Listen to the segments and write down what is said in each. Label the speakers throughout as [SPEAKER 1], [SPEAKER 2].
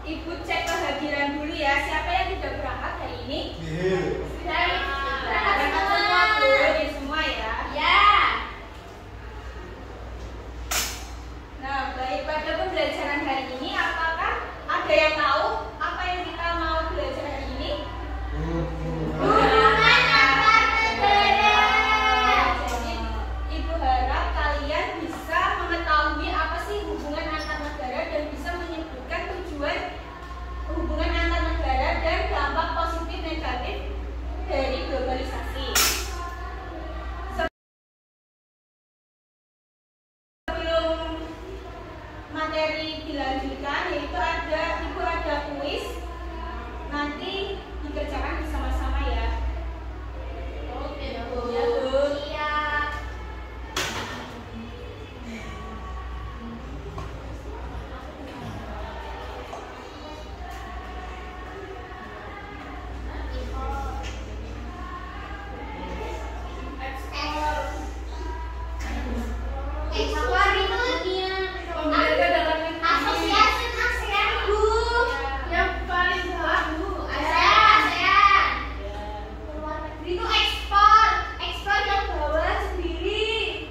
[SPEAKER 1] Ibu cek kehadiran dulu ya. Siapa yang sudah berangkat hari ini? Berangkat semua, Bu. Ini semua ya. Ya. Nah, baik, pada pembelajaran hari ini apakah ada yang tahu apa yang kita mau belajar hari ini? Hubungan antar negara. Jadi, Ibu harap kalian bisa mengetahui apa sih hubungan antar negara dan bisa menyebutkan tujuan hubungan antar negara dan dampak positif negatif dari globalisasi. Sebelum materi dilanjutkan, yaitu Ibu ada kuis, nanti dikerjakan bersama-sama ya. Oke, Bu. Ya, Bu. Siap. Asosiasi ASEAN, Bu. Yang paling bawah, Bu. ASEAN. Luar negeri itu ekspor yang bawah sendiri.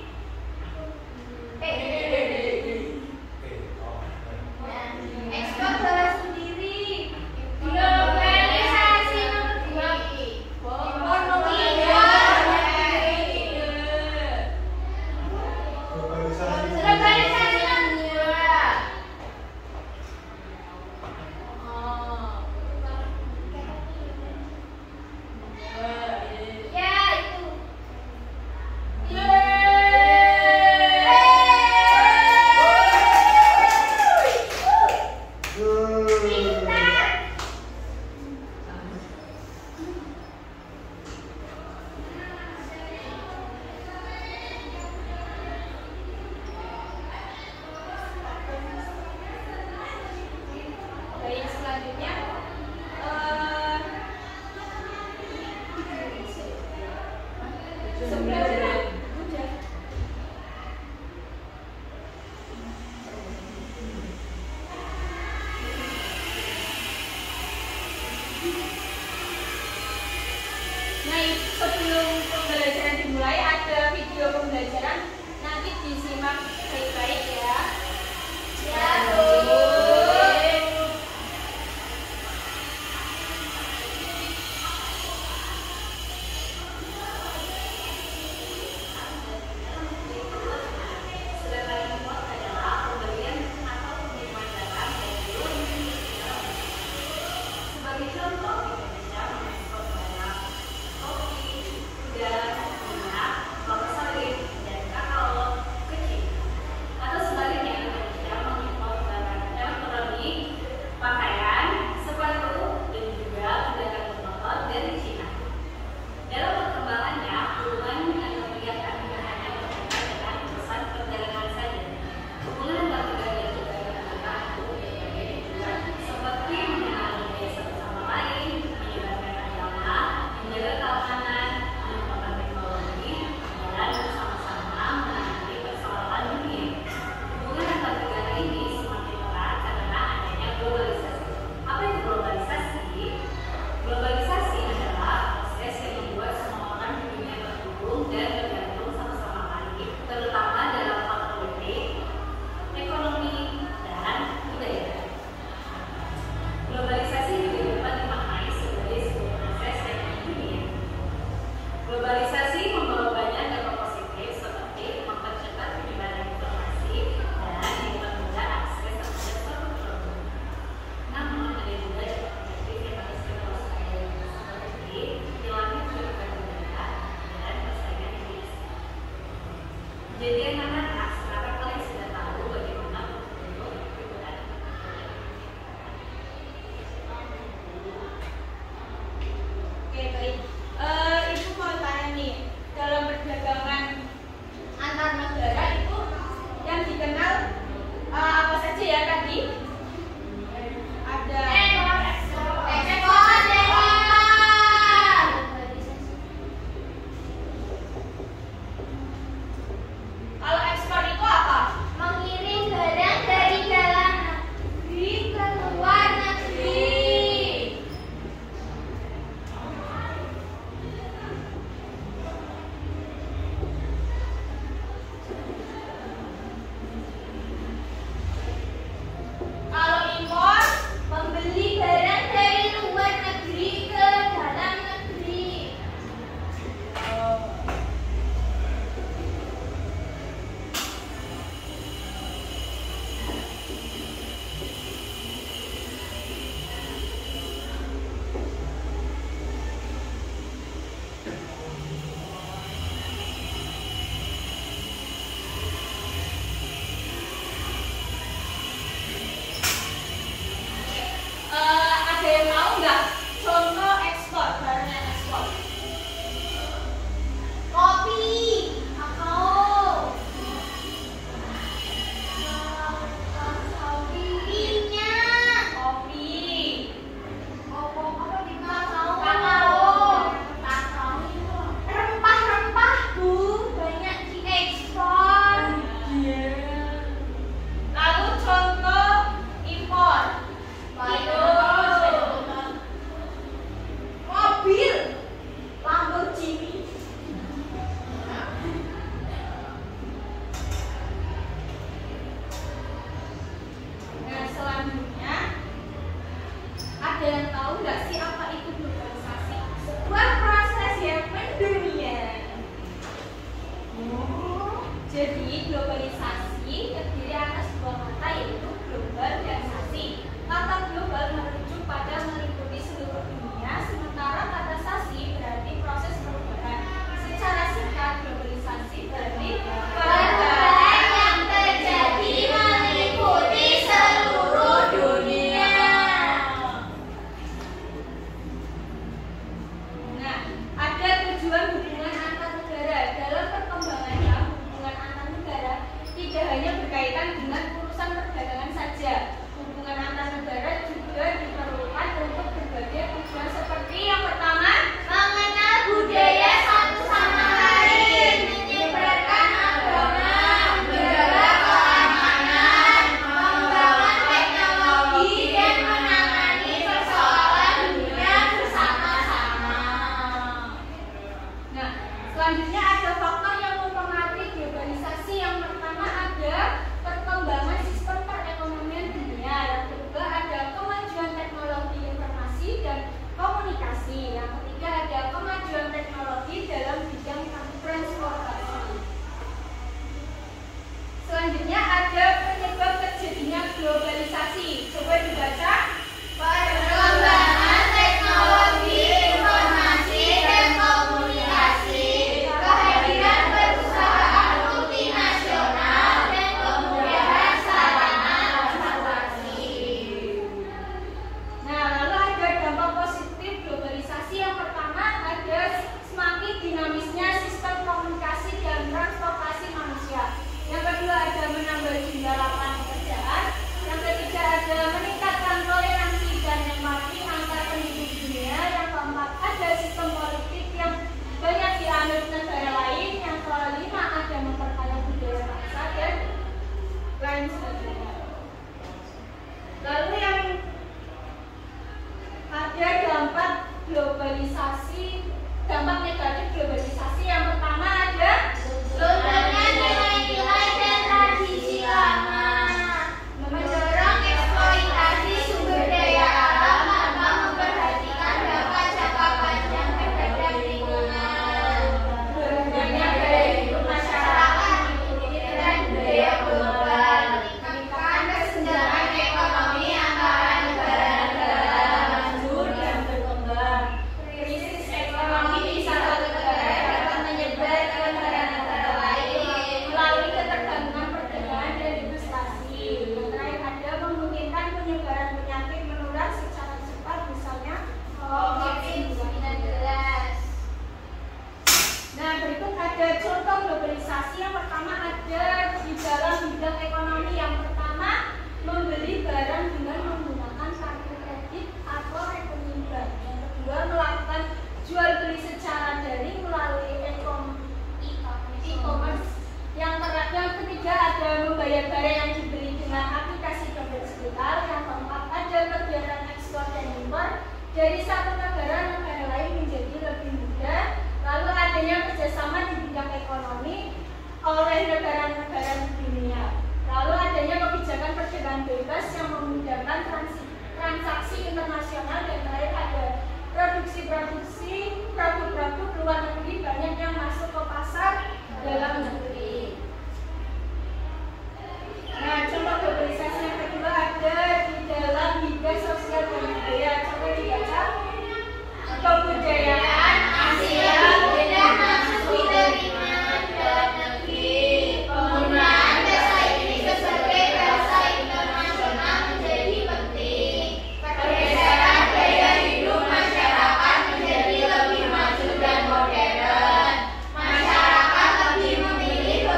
[SPEAKER 1] Ekspor bawah sendiri. Globalisasi nomor 2. Globalisasi nomor 2. Ya, itu. Pintar. Baik, selanjutnya sebelum udah. Nah, sebelum pembelajaran dimulai ada video pembelajaran, nanti disimak baik-baik ya. Ya, Bu. Sebagai contoh, Indonesia mengekspor barang kopi, gula, minyak, kelapa sawit, dan kakao ke China. Atau sebaliknya, Indonesia mengimpor barang elektronik, pakaian, sepatu, dan juga kendaraan bermotor dari China. Dalam perkembangannya, hubungan antar negara tidak hanya berkaitan dengan urusan perdagangan saja. Hubungan antar negara juga berkaitan dengan berbagai tujuan, seperti mengenal budaya satu sama lain,
[SPEAKER 2] Ada yang tahu nggak sih apa itu globalisasi? Sebuah proses yang mendunia. Jadi globalisasi terdiri atas dua kata, yaitu global dan sasi. Kata global merujuk pada meliputi seluruh dunia, sementara kata sasi berarti proses perubahan. Secara singkat, globalisasi berarti perubahan yang terjadi meliputi seluruh dunia. Nah, ada tujuan hubungan antar negara. Dalam perkembangannya, hubungan antar negara tidak hanya berkaitan dengan urusan perdagangan saja. Hubungan antar negara juga diperlukan untuk berbagai tujuan, seperti yang pertama, mengenal budaya satu sama lain, menyebarkan agama, menjaga keamanan, membangun teknologi, dan menangani persoalan dunia bersama-sama. Nah, selanjutnya ada faktor yang mempengaruhi globalisasi. Yang pertama ada perkembangan sistem perekonomian dunia. Yang kedua ada kemajuan teknologi informasi dan komunikasi. Yang ketiga ada kemajuan teknologi dalam bidang transportasi. Selanjutnya ada penyebab terjadinya globalisasi. Coba dibaca. Perkembangan teknologi informasi dan komunikasi, kehadiran perusahaan multinasional, dan kemudahan sarana transportasi. Nah, lalu ada dampak positif globalisasi. Yang pertama ada semakin dinamisnya sistem komunikasi dan transportasi manusia. Yang kedua ada menambah jumlah lapangan pekerjaan. Yang ketiga ada meningkatkan toleransi dan empati antar penduduk dunia. Yang keempat ada sistem politik yang banyak dianut negara lain. Yang kelima ada memperkaya budaya bangsa dan lain sebagainya. Lalu yang ada dampak globalisasi, dampak negatif globalisasi. Yang pertama ada lunturnya nilai-nilai dan tradisi lama, mendorong eksploitasi sumber daya alam tanpa memperhatikan dampak jangka panjang terhadap lingkungan, berubahnya gaya hidup masyarakat mengikuti tren budaya global, meningkatkan kesenjangan ekonomi antara negara-negara maju dan berkembang. Krisis ekonomi di satu negara dapat menyebar ke negara-negara lain melalui ketergantungan perdagangan dan investasi. Yang terakhir ada memungkinkan penyebaran penyakit menular secara cepat, misalnya COVID-19. Nah, berikut ada contoh globalisasi. Yang pertama ada di dalam bidang ekonomi. Yang pertama, membeli barang dengan menggunakan kartu kredit atau rekening bank. Yang kedua, melakukan jual beli secara daring melalui e-commerce. Yang ketiga ada membayar barang yang dibeli dengan aplikasi dompet digital. Yang keempat ada kegiatan ekspor dan impor dari satu negara lain menjadi lebih mudah. Lalu adanya kerjasama di bidang ekonomi oleh negara-negara di dunia. Lalu adanya kebijakan perdagangan bebas yang memudahkan transaksi internasional. Dan terakhir ada produksi produk-produk luar negeri banyak yang masuk ke pasar dalam negeri. Nah, contoh globalisasi yang kedua ada di dalam bidang sosial dan budaya. Coba dibaca. Kebudayaan Asia mudah masuk di telinga dalam negeri. Penggunaan bahasa Inggris sebagai bahasa internasional menjadi penting. Pergeseran gaya hidup masyarakat menjadi lebih maju dan modern. Masyarakat lebih memilih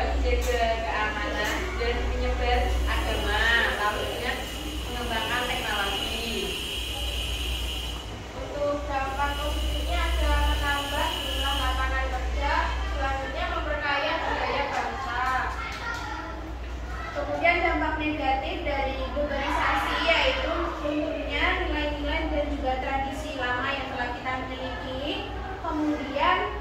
[SPEAKER 3] menjaga keamanan dan penyebar agama, lalu dengan mengembangkan teknologi.
[SPEAKER 2] Untuk dampak positifnya ada menambah jumlah lapangan kerja, selanjutnya memperkaya budaya bangsa. Kemudian dampak negatif dari globalisasi yaitu lunturnya nilai-nilai dan juga tradisi lama yang telah kita miliki. Kemudian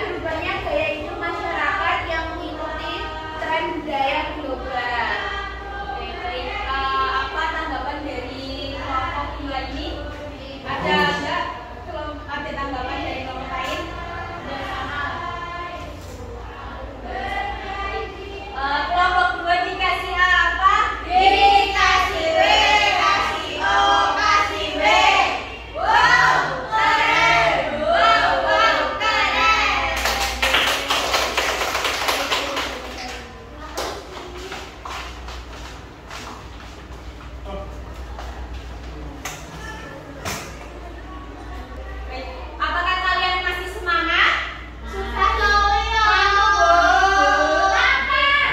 [SPEAKER 2] berubahnya gaya hidup masyarakat yang mengikuti tren budaya global.
[SPEAKER 3] Oke, baik. Apa tanggapan dari kelompok dua ini? Ada enggak ada tanggapan dari kelompok lain? Kelompok dua dikasih apa?
[SPEAKER 2] Dikasih B, kasih O, kasih B. Wow, keren. Wow, keren.
[SPEAKER 3] Baik. Apakah kalian masih semangat?
[SPEAKER 2] Susah loyo.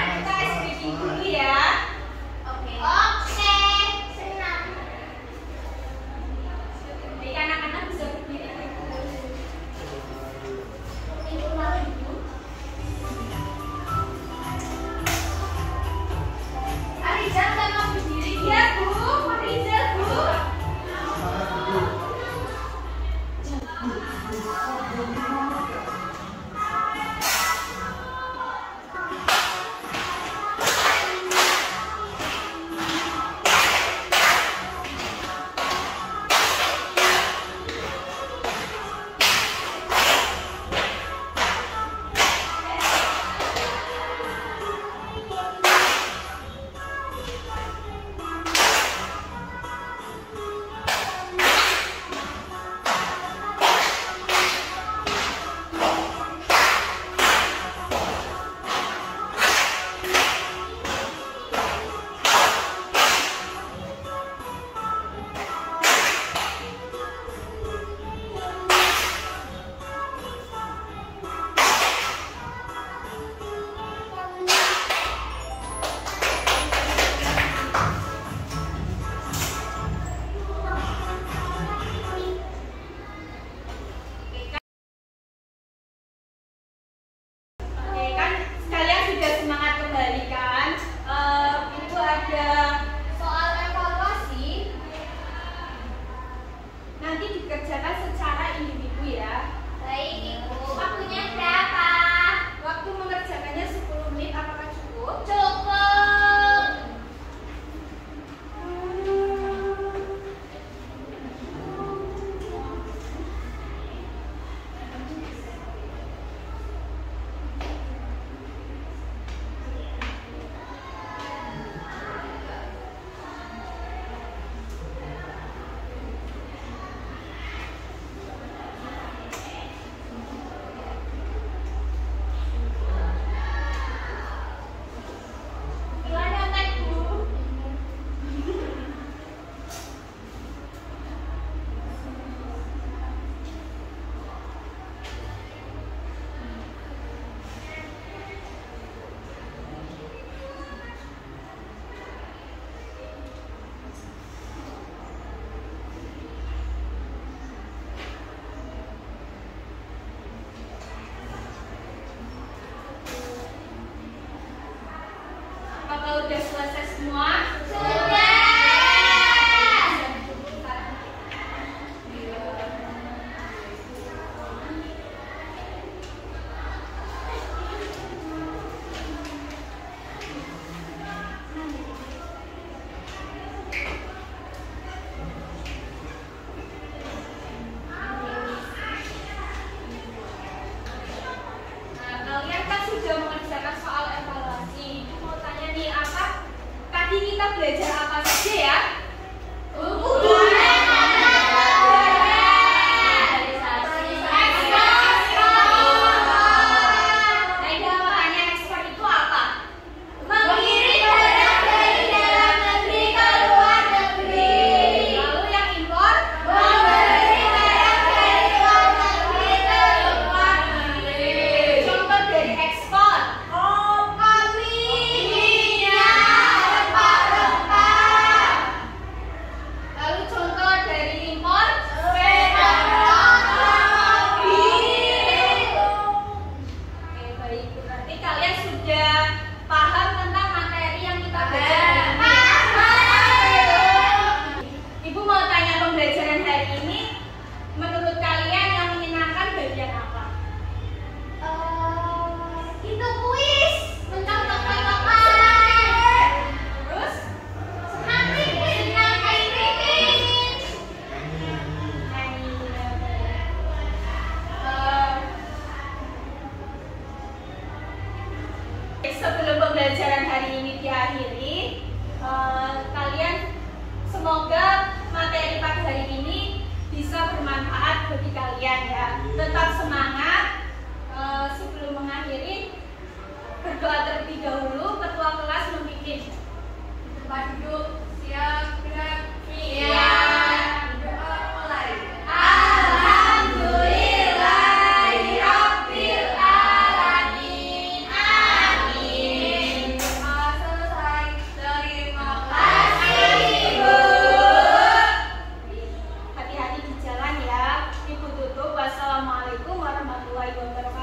[SPEAKER 3] Kita SPG dulu ya.
[SPEAKER 2] Oke. Senang.
[SPEAKER 3] Baik, anak-anak bisa berdiri.
[SPEAKER 2] Itu mau ibu. Arizal kan mau berdiri ya bu, Arizal bu.
[SPEAKER 3] Oke, kan sekalian sudah semangat kembali kan? Itu ada soal evaluasi. Nanti dikerjakan secara individu ya.
[SPEAKER 2] Baik ibu, waktunya berapa?
[SPEAKER 3] Waktu mengerjakannya 10 menit, apakah cukup?
[SPEAKER 2] Cukup. Gimana tek bu?
[SPEAKER 3] Apakah udah selesai semua?
[SPEAKER 2] Sudah.
[SPEAKER 3] Nah, kalian kan sudah mengerjakan soal evaluasi. Mau tanya nih, apa tadi
[SPEAKER 2] bagi kalian ya. Tetap semangat. Sebelum mengakhiri, berdoa terlebih dahulu. Ketua kelas memimpin.
[SPEAKER 3] Tempat duduk, siap, gerak.
[SPEAKER 2] Iya.
[SPEAKER 3] Doa mulai.
[SPEAKER 2] Alhamdulillahirabbil alamin. Amin.
[SPEAKER 3] Doa selesai. Terima
[SPEAKER 2] Kasih Ibu. Hati-hati di jalan ya. Ibu tutup. Wassalamualaikum warahmatullahi wabarakatuh.